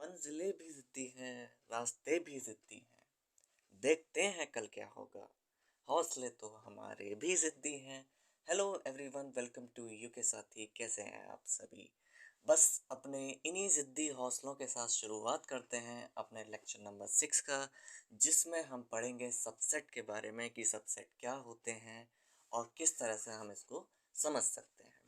मंजिलें भी ज़िद्दी हैं, रास्ते भी ज़िद्दी हैं, देखते हैं कल क्या होगा, हौसले तो हमारे भी ज़िद्दी हैं। Hello everyone, welcome to U K साथी। कैसे हैं आप सभी? बस अपने इन्हीं ज़िद्दी हौसलों के साथ शुरुआत करते हैं अपने लेक्चर नंबर 6 का, जिसमें हम पढ़ेंगे सबसेट के बारे में कि सबसेट क्या होते हैं और किस तरह से हम इसको समझ सकते हैं।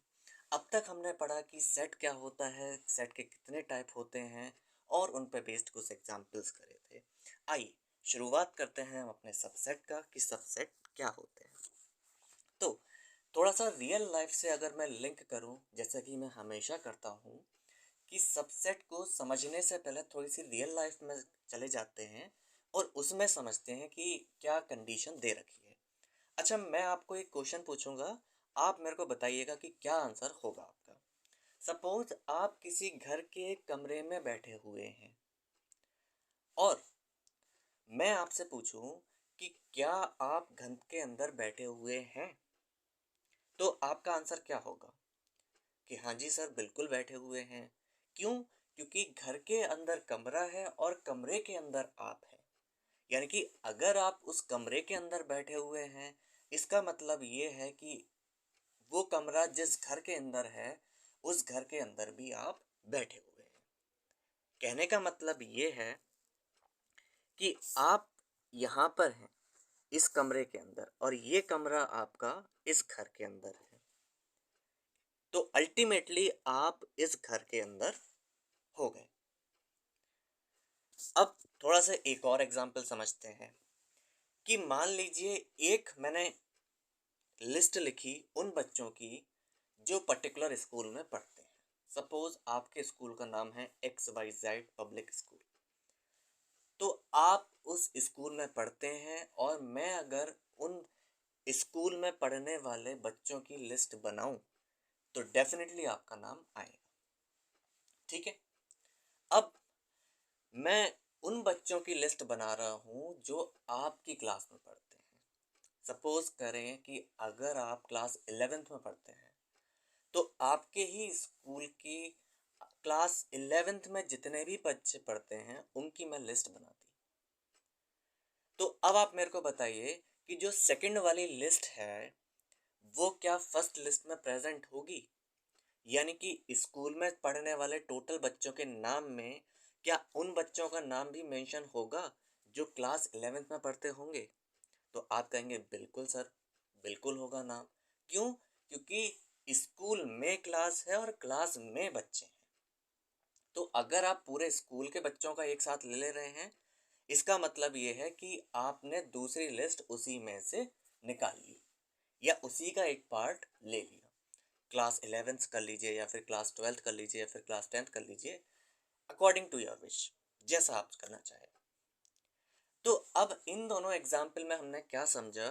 अब तक हमने पढ़ा कि सेट क्या होता है, सेट के कितने टाइप होते हैं और उन पे बेस्ड कुछ एग्जाम्पल्स करे थे। आइए शुरुआत करते हैं हम अपने सबसेट का कि सबसेट क्या होते हैं। तो थोड़ा सा रियल लाइफ से अगर मैं लिंक करूं, जैसा कि मैं हमेशा करता हूं, कि सबसेट को समझने से पहले थोड़ी सी रियल लाइफ में चले जाते हैं और उसमें समझते हैं कि क्या कंडीशन दे रखी है। अच्छा, मैं आपको एक क्वेश्चन पूछूंगा, आप मेरे को बताइएगा कि क्या आंसर होगा आपका। सपोज आप किसी घर के कमरे में बैठे हुए हैं और मैं आपसे पूछूं कि क्या आप घर के अंदर बैठे हुए हैं, तो आपका आंसर क्या होगा? कि हाँ जी सर, बिल्कुल बैठे हुए हैं। क्यों? क्योंकि घर के अंदर कमरा है और कमरे के अंदर आप हैं। यानी कि अगर आप उस कमरे के अंदर बैठे हुए हैं, इसका मतलब ये है कि वो कमरा जिस घर के अंदर है, उस घर के अंदर भी आप बैठे हुए हैं। कहने का मतलब ये है कि आप यहाँ पर हैं इस कमरे के अंदर और ये कमरा आपका इस घर के अंदर है। तो अल्टीमेटली आप इस घर के अंदर हो गए। अब थोड़ा सा एक और एग्जांपल समझते हैं कि मान लीजिए एक मैंने लिस्ट लिखी उन बच्चों की जो पर्टिकुलर स्कूल में पढ़ते हैं। सपोज आपके स्कूल का नाम है XYZ पब्लिक स्कूल। तो आप उस स्कूल में पढ़ते हैं और मैं अगर उन स्कूल में पढ़ने वाले बच्चों की लिस्ट बनाऊं तो डेफिनेटली आपका नाम आएगा। ठीक है। अब मैं उन बच्चों की लिस्ट बना रहा हूं जो आपकी क्लास में पढ़ते हैं। सपोज करें कि अगर आप क्लास 11th में पढ़ते हैं तो आपके ही स्कूल की क्लास 11th में जितने भी बच्चे पढ़ते हैं उनकी मैं लिस्ट बना दी। तो अब आप मेरे को बताइए कि जो सेकंड वाली लिस्ट है वो क्या फर्स्ट लिस्ट में प्रेजेंट होगी? यानी कि स्कूल में पढ़ने वाले टोटल बच्चों के नाम में क्या उन बच्चों का नाम भी मेंशन होगा जो क्लास 11th में पढ़ते होंगे? तो आप कहेंगे बिल्कुल सर, बिल्कुल होगा नाम। क्यों? क्योंकि स्कूल में क्लास है और क्लास में बच्चे हैं। तो अगर आप पूरे स्कूल के बच्चों का एक साथ ले ले रहे हैं, इसका मतलब ये है कि आपने दूसरी लिस्ट उसी में से निकाल ली या उसी का एक पार्ट ले लिया। क्लास 11th कर लीजिए या फिर क्लास 12th कर लीजिए या फिर क्लास 10th कर लीजिए, अकॉर्डिंग टू योर विश, जैसा आप करना चाहें। तो अब इन दोनों एग्जाम्पल में हमने क्या समझा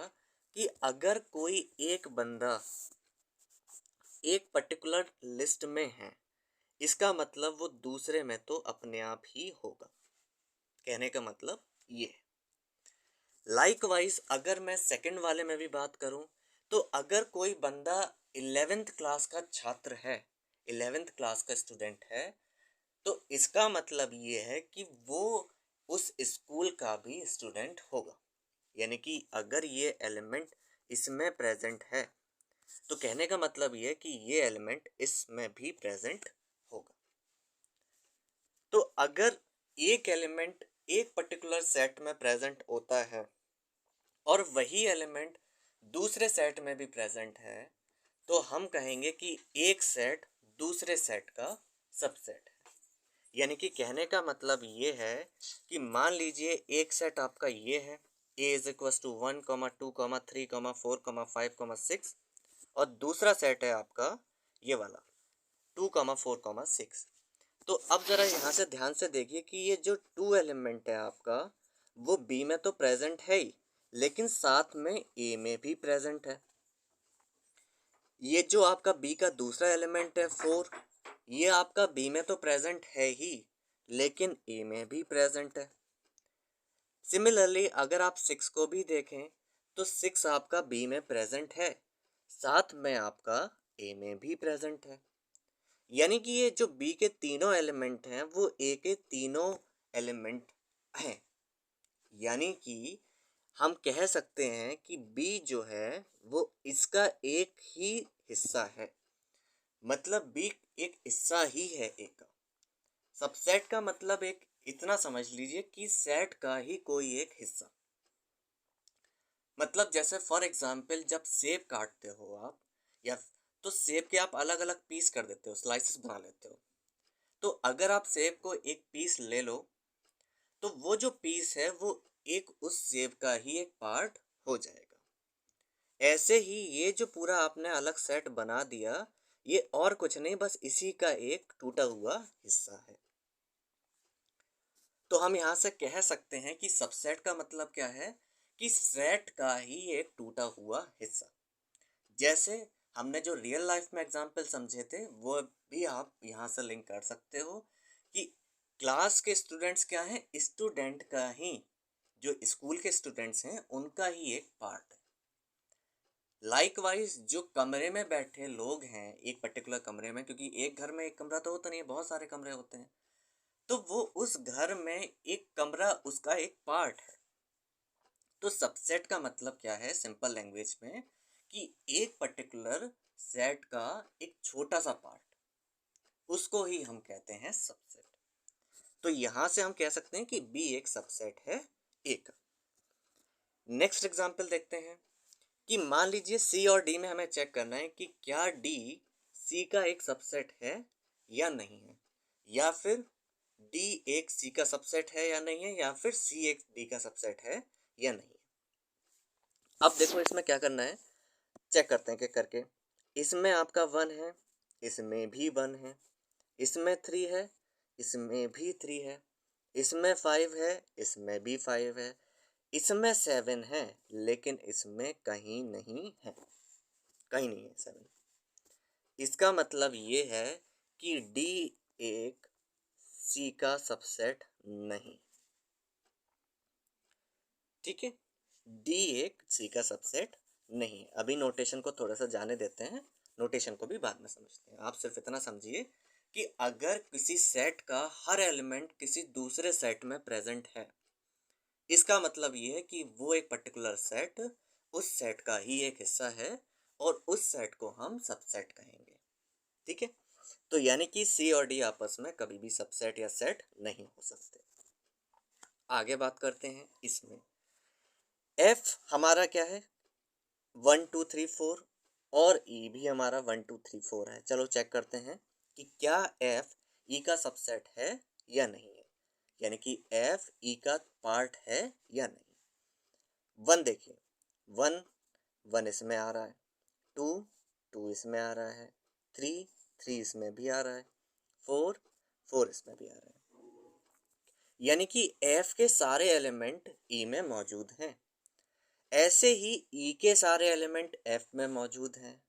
कि अगर कोई एक बंदा एक पर्टिकुलर लिस्ट में है, इसका मतलब वो दूसरे में तो अपने आप ही होगा। कहने का मतलब ये है। लाइकवाइज अगर मैं सेकंड वाले में भी बात करूं, तो अगर कोई बंदा 11th क्लास का छात्र है, 11th क्लास का स्टूडेंट है, तो इसका मतलब ये है कि वो उस स्कूल का भी स्टूडेंट होगा। यानी कि अगर ये एलिमेंट इसमें प्रेजेंट है तो कहने का मतलब ये है कि ये एलिमेंट इसमें भी प्रेजेंट होगा। तो अगर एक एलिमेंट एक पर्टिकुलर सेट में प्रेजेंट होता है और वही एलिमेंट दूसरे सेट में भी प्रेजेंट है, तो हम कहेंगे कि एक सेट दूसरे सेट का सबसेट है। यानी कि कहने का मतलब ये है कि मान लीजिए एक सेट आपका ये है, a इज इक्व टू 1, 2, 3, 4, 5, 6, और दूसरा सेट है आपका ये वाला 2, 4, 6। तो अब ज़रा यहाँ से ध्यान से देखिए कि ये जो टू एलिमेंट है आपका, वो बी में तो प्रेजेंट है ही, लेकिन साथ में ए में भी प्रेजेंट है। ये जो आपका बी का दूसरा एलिमेंट है 4, ये आपका बी में तो प्रेजेंट है ही, लेकिन ए में भी प्रेजेंट है। सिमिलरली अगर आप 6 को भी देखें तो 6 आपका बी में प्रेजेंट है, साथ में आपका ए में भी प्रेजेंट है। यानी कि ये जो बी के तीनों एलिमेंट हैं वो ए के तीनों एलिमेंट हैं। यानी कि हम कह सकते हैं कि बी जो है वो इसका एक ही हिस्सा है, मतलब बी एक हिस्सा ही है ए का। सबसेट का मतलब एक इतना समझ लीजिए कि सेट का ही कोई एक हिस्सा। मतलब जैसे फॉर एग्जाम्पल जब सेब काटते हो आप, या तो सेब के आप अलग अलग पीस कर देते हो, स्लाइसेस बना लेते हो। तो अगर आप सेब को एक पीस ले लो, तो वो जो पीस है वो एक उस सेब का ही एक पार्ट हो जाएगा। ऐसे ही ये जो पूरा आपने अलग सेट बना दिया, ये और कुछ नहीं, बस इसी का एक टूटा हुआ हिस्सा है। तो हम यहाँ से कह सकते हैं कि सबसेट का मतलब क्या है, कि सेट का ही एक टूटा हुआ हिस्सा। जैसे हमने जो रियल लाइफ में एग्जाम्पल समझे थे, वो भी आप यहाँ से लिंक कर सकते हो कि क्लास के स्टूडेंट्स क्या हैं, स्टूडेंट का ही, जो स्कूल के स्टूडेंट्स हैं उनका ही एक पार्ट है। लाइकवाइज जो कमरे में बैठे लोग हैं एक पर्टिकुलर कमरे में, क्योंकि एक घर में एक कमरा तो होता नहीं है, बहुत सारे कमरे होते हैं, तो वो उस घर में एक कमरा उसका एक पार्ट है। तो सबसेट का मतलब क्या है सिंपल लैंग्वेज में, कि एक पर्टिकुलर सेट का एक छोटा सा पार्ट, उसको ही हम कहते हैं सबसेट। तो यहां से हम कह सकते हैं कि बी एक सबसेट है ए का। नेक्स्ट एग्जांपल देखते हैं कि मान लीजिए सी और डी में हमें चेक करना है कि क्या डी सी का एक सबसेट है या नहीं है, या फिर डी एक सी का सबसेट है या नहीं है, या फिर सी एक डी का सबसेट है या नहीं है। अब देखो इसमें क्या करना है, चेक करते हैं कि करके। इसमें आपका 1 है, इसमें भी 1 है, इसमें 3 है, इसमें भी 3 है, इसमें 5 है, इसमें भी 5 है, इसमें 7 है, लेकिन इसमें कहीं नहीं है, कहीं नहीं है 7। इसका मतलब ये है कि डी एक सी का सबसेट नहीं। ठीक है, डी एक सी का सबसेट नहीं। अभी नोटेशन को थोड़ा सा जाने देते हैं, नोटेशन को भी बाद में समझते हैं। आप सिर्फ इतना समझिए कि अगर किसी सेट का हर एलिमेंट किसी दूसरे सेट में प्रेजेंट है, इसका मतलब ये है कि वो एक पर्टिकुलर सेट उस सेट का ही एक हिस्सा है, और उस सेट को हम सबसेट कहेंगे। ठीक है, तो यानी कि सी और डी आपस में कभी भी सबसेट या सेट नहीं हो सकते। आगे बात करते हैं इसमें। एफ हमारा क्या है, 1 2 3 4, और ई भी हमारा 1 2 3 4 है। चलो चेक करते हैं कि क्या एफ ई का सबसेट है या नहीं है, यानी कि एफ ई का पार्ट है या नहीं। 1 देखिए, 1 1 इसमें आ रहा है, 2 2 इसमें आ रहा है, 3 3 इसमें भी आ रहा है, 4 4 इसमें भी आ रहा है। यानी कि एफ के सारे एलिमेंट ई में मौजूद हैं। ऐसे ही ई के सारे एलिमेंट एफ में मौजूद हैं।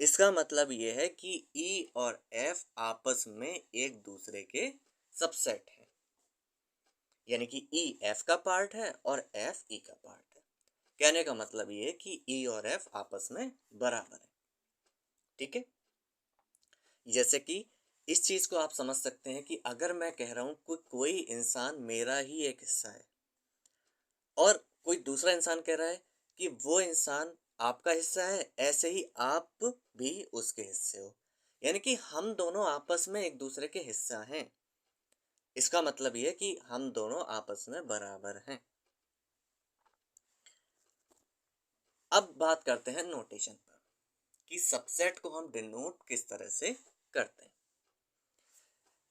इसका मतलब ये है कि ई और एफ आपस में एक दूसरे के सबसेट हैं। यानी कि ई एफ का पार्ट है और एफ ई का पार्ट है। कहने का मतलब ये है कि ई और एफ आपस में बराबर है। ठीक है, जैसे कि इस चीज को आप समझ सकते हैं कि अगर मैं कह रहा हूं कि कोई इंसान मेरा ही एक हिस्सा है, और कोई दूसरा इंसान कह रहा है कि वो इंसान आपका हिस्सा है, ऐसे ही आप भी उसके हिस्से हो, यानी कि हम दोनों आपस में एक दूसरे के हिस्सा हैं। इसका मतलब ये है कि हम दोनों आपस में बराबर हैं। अब बात करते हैं नोटेशन पर, कि सबसेट को हम डिनोट किस तरह से करते हैं।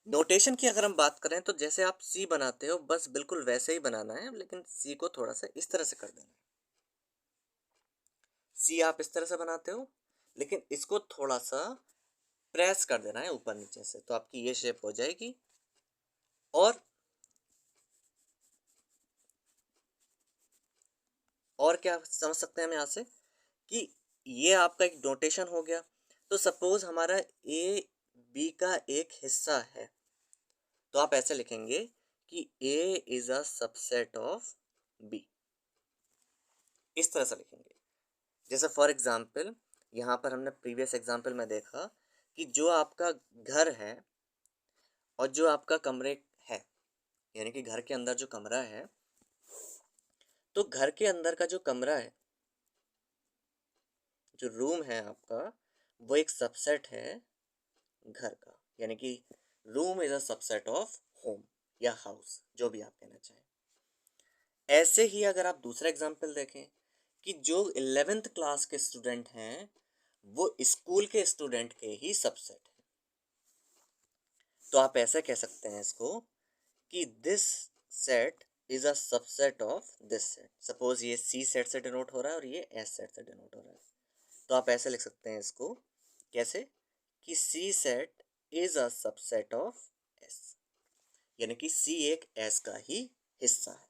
नोटेशन की अगर हम बात करें तो जैसे आप सी बनाते हो बस बिल्कुल वैसे ही बनाना है, लेकिन सी को थोड़ा सा इस तरह से कर देना है। सी आप इस तरह से बनाते हो, लेकिन इसको थोड़ा सा प्रेस कर देना है ऊपर नीचे से, तो आपकी ये शेप हो जाएगी। और क्या समझ सकते हैं हम यहाँ से, कि ये आपका एक नोटेशन हो गया। तो सपोज हमारा ए बी का एक हिस्सा है, तो आप ऐसे लिखेंगे कि A is a subset of B, इस तरह से लिखेंगे। जैसे फॉर एग्जाम्पल यहाँ पर हमने प्रीवियस एग्जाम्पल में देखा कि जो आपका घर है और जो आपका कमरे है, यानी कि घर के अंदर जो कमरा है, तो घर के अंदर का जो कमरा है, जो रूम है आपका, वो एक सबसेट है घर का, यानी कि room is a subset of home या हाउस, जो भी आप कहना चाहें। ऐसे ही अगर आप दूसरा एग्जांपल देखें कि जो 11th क्लास के स्टूडेंट हैं वो स्कूल के स्टूडेंट के ही सबसेट है, तो आप ऐसे कह सकते हैं इसको कि this set is a subset of this set. Suppose ये सी सेट से डिनोट हो रहा है और ये एस सेट से डिनोट हो रहा है, तो आप ऐसे लिख सकते हैं इसको, कैसे कि C set is a subset of S, यानी कि सी एक एस का ही हिस्सा है।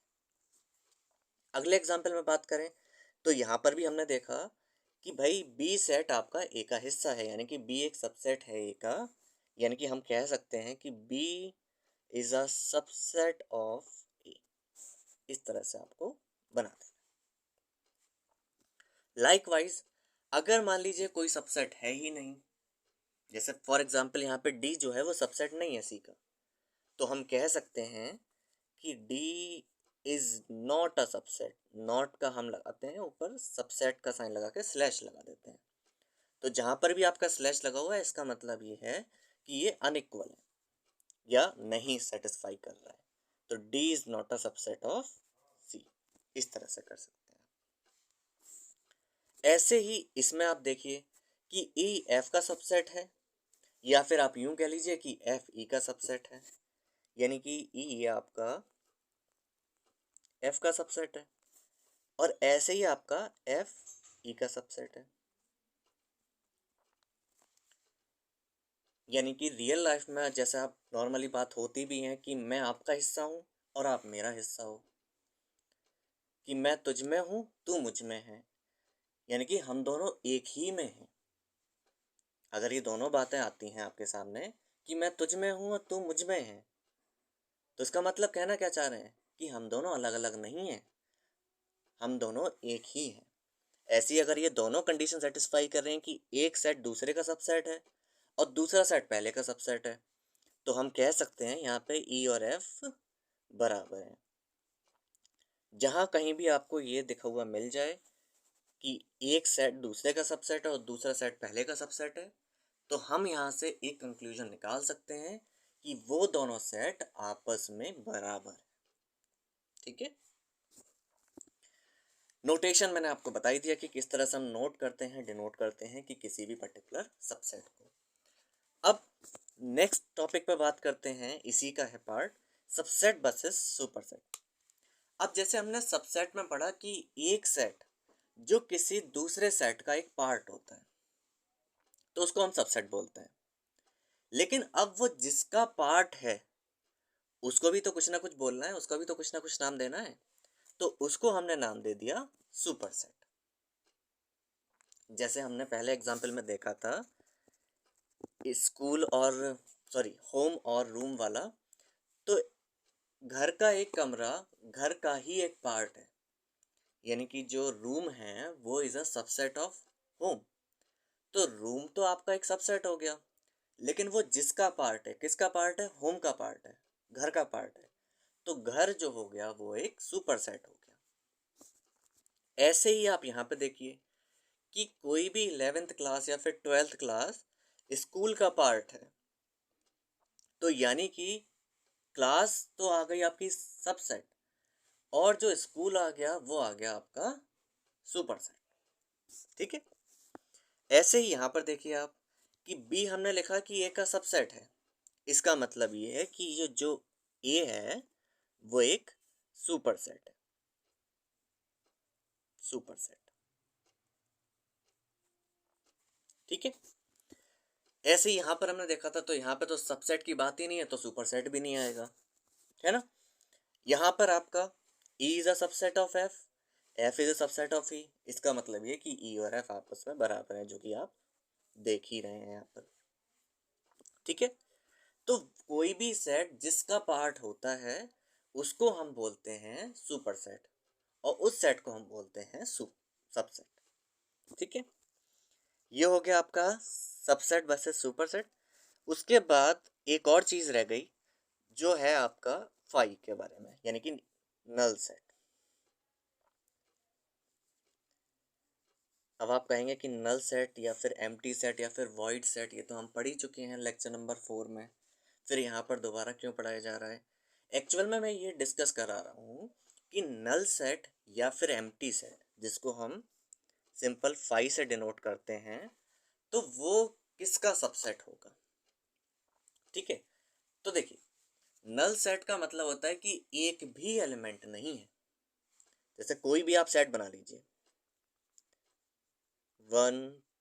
अगले एग्जाम्पल में बात करें तो यहाँ पर भी हमने देखा कि भाई बी सेट आपका ए का हिस्सा है, यानी कि बी एक सबसेट है ए का, यानी कि हम कह सकते हैं कि B is a subset of A. इस तरह से आपको बना देना। लाइकवाइज अगर मान लीजिए कोई सबसेट है ही नहीं, जैसे फॉर एग्जांपल यहाँ पे डी जो है वो सबसेट नहीं है सी का, तो हम कह सकते हैं कि D is not a subset. Not का हम लगाते हैं ऊपर, सबसेट का साइन लगा के स्लैश लगा देते हैं, तो जहां पर भी आपका स्लैश लगा हुआ है इसका मतलब ये है कि ये अनइक्वल है या नहीं सेटिस्फाई कर रहा है, तो D is not a subset of C. इस तरह से कर सकते हैं। ऐसे ही इसमें आप देखिए कि ई एफ का सबसेट है, या फिर आप यूं कह लीजिए कि एफ ई का सबसेट है, यानी कि ई आपका एफ का सबसेट है और ऐसे ही आपका एफ ई का सबसेट है। यानी कि रियल लाइफ में जैसे आप नॉर्मली बात होती भी है कि मैं आपका हिस्सा हूँ और आप मेरा हिस्सा हो, कि मैं तुझ में हूँ तू मुझ में है, यानी कि हम दोनों एक ही में हैं। अगर ये दोनों बातें आती हैं आपके सामने कि मैं तुझ में हूँ और तू मुझ में है, तो इसका मतलब कहना क्या चाह रहे हैं कि हम दोनों अलग अलग नहीं हैं, हम दोनों एक ही हैं। ऐसी अगर ये दोनों कंडीशन सेटिस्फाई कर रहे हैं कि एक सेट दूसरे का सबसेट है और दूसरा सेट पहले का सबसेट है, तो हम कह सकते हैं यहाँ पे ई और एफ बराबर है। जहाँ कहीं भी आपको ये दिखा हुआ मिल जाए कि एक सेट दूसरे का सबसेट है और दूसरा सेट पहले का सबसेट है, तो हम यहाँ से एक कंक्लूजन निकाल सकते हैं कि वो दोनों सेट आपस में बराबर है। ठीक है, नोटेशन मैंने आपको बता ही दिया कि किस तरह से हम नोट करते हैं, डिनोट करते हैं कि किसी भी पर्टिकुलर सबसेट को। अब नेक्स्ट टॉपिक पे बात करते हैं, इसी का है पार्ट सबसेट वर्सेस सुपरसेट। अब जैसे हमने सबसेट में पढ़ा कि एक सेट जो किसी दूसरे सेट का एक पार्ट होता है तो उसको हम सबसेट बोलते हैं, लेकिन अब वो जिसका पार्ट है उसको भी तो कुछ ना कुछ बोलना है, उसका भी तो कुछ ना कुछ नाम देना है, तो उसको हमने नाम दे दिया सुपरसेट। जैसे हमने पहले एग्जाम्पल में देखा था स्कूल और सॉरी होम और रूम वाला, तो घर का एक कमरा घर का ही एक पार्ट है, यानी कि जो रूम है वो is a subset of home. तो रूम तो आपका एक सबसेट हो गया, लेकिन वो जिसका पार्ट है, किसका पार्ट है, होम का पार्ट है, घर का पार्ट है, तो घर जो हो गया वो एक सुपरसेट हो गया। ऐसे ही आप यहाँ पे देखिए कि कोई भी 11th क्लास या फिर 12th क्लास स्कूल का पार्ट है, तो यानी कि क्लास तो आ गई आपकी सबसेट और जो स्कूल आ गया वो आ गया आपका सुपरसेट। ठीक है, ऐसे ही यहाँ पर देखिए आप कि बी हमने लिखा कि ए का सबसेट है, इसका मतलब ये है कि ये जो ए है वो एक सुपरसेट है, सुपरसेट। ठीक है, ऐसे ही यहाँ पर हमने देखा था, तो यहाँ पे तो सबसेट की बात ही नहीं है तो सुपरसेट भी नहीं आएगा, है ना। यहाँ पर आपका E is a subset of F, F is a subset of E, इसका मतलब ये कि ई और एफ आपस में बराबर है, जो कि आप देख ही रहे हैं यहाँ पर। ठीक है, तो कोई भी सेट जिसका पार्ट होता है उसको हम बोलते हैं सुपरसेट और उस सेट को हम बोलते हैं सबसेट। ठीक है, ये हो गया आपका सबसेट वर्सेस सुपरसेट। उसके बाद एक और चीज़ रह गई जो है आपका फाई के बारे में, यानी कि नल सेट। अब आप कहेंगे कि नल सेट या फिर एम्प्टी सेट या फिर वॉइड सेट, ये तो हम पढ़ ही चुके हैं लेक्चर नंबर 4 में, फिर यहाँ पर दोबारा क्यों पढ़ाया जा रहा है? एक्चुअल में मैं ये डिस्कस करा रहा हूँ कि नल सेट या फिर एम्प्टी सेट, जिसको हम सिंपल फाई से डिनोट करते हैं, तो वो किसका सबसेट होगा? ठीक है, तो देखिए, नल सेट का मतलब होता है कि एक भी एलिमेंट नहीं है। जैसे कोई भी आप सेट बना लीजिए, 1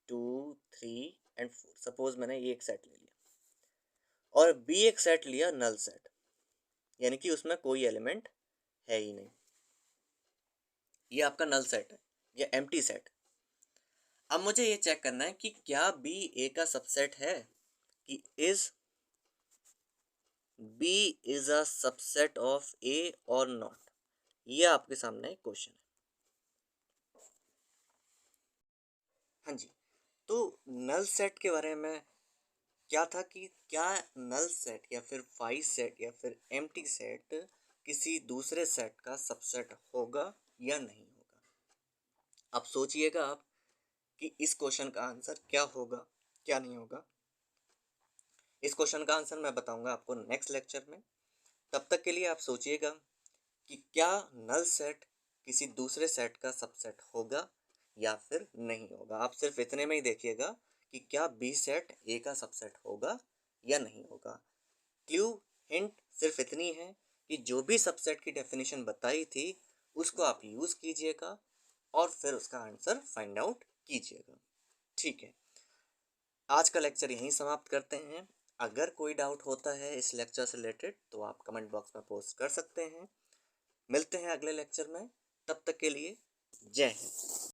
2 3 एंड 4, सपोज मैंने ये एक सेट ले लिया और बी एक सेट लिया नल सेट, यानी कि उसमें कोई एलिमेंट है ही नहीं, ये आपका नल सेट है या एम्प्टी सेट। अब मुझे ये चेक करना है कि क्या बी ए का सबसेट है, कि is B is a subset of A और नॉट। ये आपके सामने एक क्वेश्चन है। हाँ जी, तो नल सेट के बारे में क्या था कि क्या नल सेट या फिर फाई सेट या फिर एम्प्टी सेट किसी दूसरे सेट का सबसेट होगा या नहीं होगा। अब सोचिएगा आप कि इस क्वेश्चन का आंसर क्या होगा, क्या नहीं होगा। इस क्वेश्चन का आंसर मैं बताऊंगा आपको नेक्स्ट लेक्चर में। तब तक के लिए आप सोचिएगा कि क्या नल सेट किसी दूसरे सेट का सबसेट होगा या फिर नहीं होगा। आप सिर्फ इतने में ही देखिएगा कि क्या बी सेट ए का सबसेट होगा या नहीं होगा। क्लू हिंट सिर्फ इतनी है कि जो भी सबसेट की डेफिनेशन बताई थी उसको आप यूज़ कीजिएगा और फिर उसका आंसर फाइंड आउट कीजिएगा। ठीक है, आज का लेक्चर यहीं समाप्त करते हैं। अगर कोई डाउट होता है इस लेक्चर से रिलेटेड तो आप कमेंट बॉक्स में पोस्ट कर सकते हैं। मिलते हैं अगले लेक्चर में, तब तक के लिए जय हिंद।